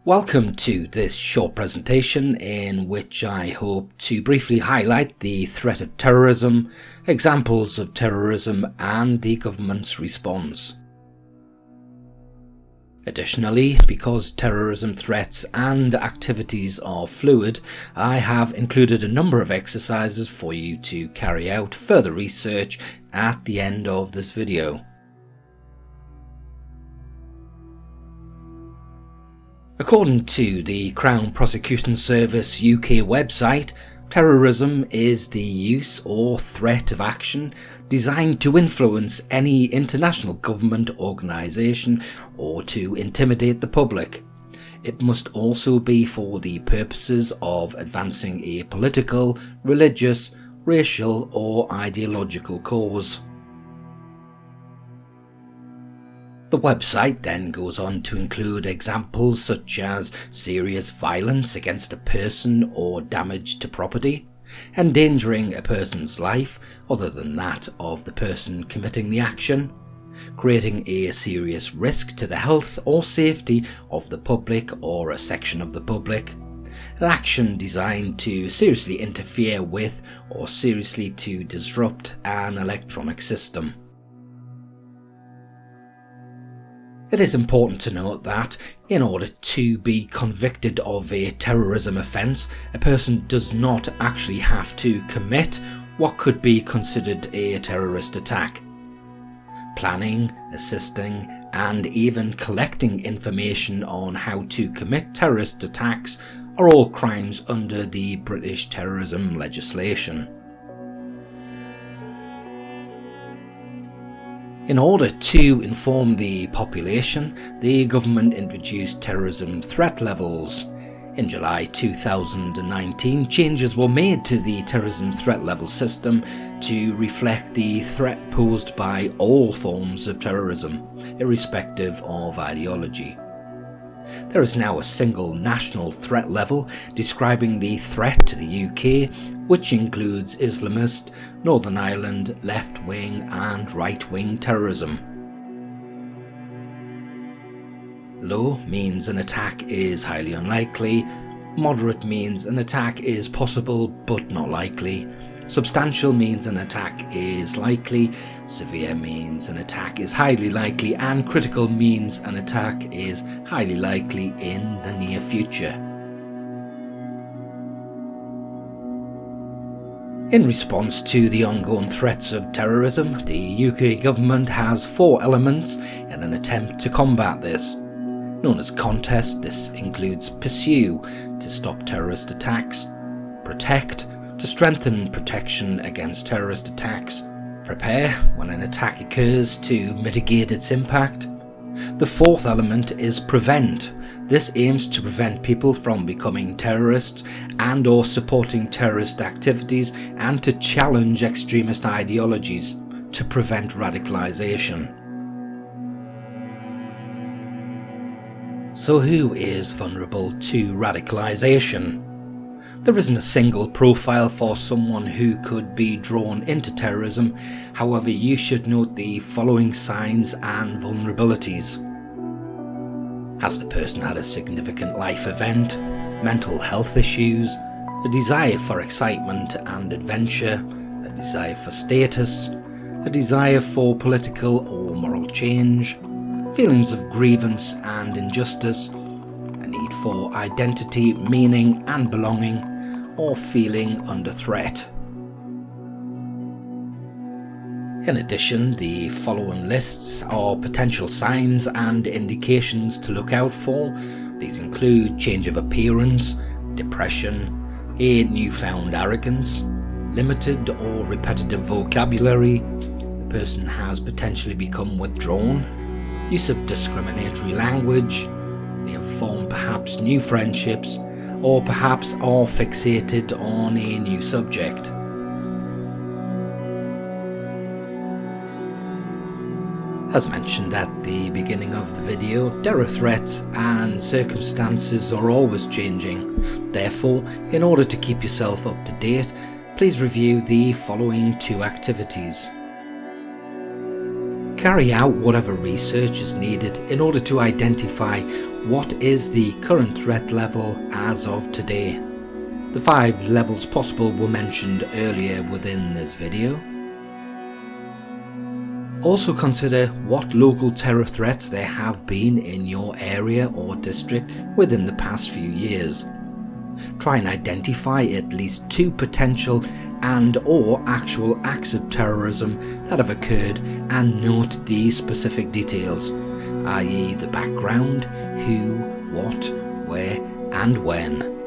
Welcome to this short presentation in which I hope to briefly highlight the threat of terrorism, examples of terrorism and the government's response. Additionally, because terrorism threats and activities are fluid, I have included a number of exercises for you to carry out further research at the end of this video. According to the Crown Prosecution Service UK website, terrorism is the use or threat of action designed to influence any international government organisation or to intimidate the public. It must also be for the purposes of advancing a political, religious, racial or ideological cause. The website then goes on to include examples such as serious violence against a person or damage to property, endangering a person's life other than that of the person committing the action, creating a serious risk to the health or safety of the public or a section of the public, an action designed to seriously interfere with or seriously to disrupt an electronic system. It is important to note that, in order to be convicted of a terrorism offence, a person does not actually have to commit what could be considered a terrorist attack. Planning, assisting, and even collecting information on how to commit terrorist attacks are all crimes under the British terrorism legislation. In order to inform the population, the government introduced terrorism threat levels. In July 2019, changes were made to the terrorism threat level system to reflect the threat posed by all forms of terrorism, irrespective of ideology. There is now a single national threat level describing the threat to the UK, which includes Islamist, Northern Ireland, left-wing and right-wing terrorism. Low means an attack is highly unlikely, moderate means an attack is possible but not likely, substantial means an attack is likely, severe means an attack is highly likely, and critical means an attack is highly likely in the near future. In response to the ongoing threats of terrorism, the UK government has 4 elements in an attempt to combat this. Known as contest, this includes pursue, to stop terrorist attacks, protect, to strengthen protection against terrorist attacks, prepare, when an attack occurs, to mitigate its impact. The 4th element is prevent. This aims to prevent people from becoming terrorists and or supporting terrorist activities and to challenge extremist ideologies, to prevent radicalisation. So who is vulnerable to radicalisation? There isn't a single profile for someone who could be drawn into terrorism, however you should note the following signs and vulnerabilities. Has the person had a significant life event, mental health issues, a desire for excitement and adventure, a desire for status, a desire for political or moral change, feelings of grievance and injustice, a need for identity, meaning and belonging, or feeling under threat. In addition, the following lists are potential signs and indications to look out for. These include change of appearance, depression, a newfound arrogance, limited or repetitive vocabulary, the person has potentially become withdrawn, use of discriminatory language, they have formed perhaps new friendships, or perhaps are fixated on a new subject. As mentioned at the beginning of the video, terror threats and circumstances are always changing. Therefore, in order to keep yourself up to date, please review the following 2 activities. Carry out whatever research is needed in order to identify what is the current threat level as of today? The 5 levels possible were mentioned earlier within this video. Also consider what local terror threats there have been in your area or district within the past few years. Try and identify at least 2 potential and/or actual acts of terrorism that have occurred and note these specific details, i.e. the background, who, what, where and when.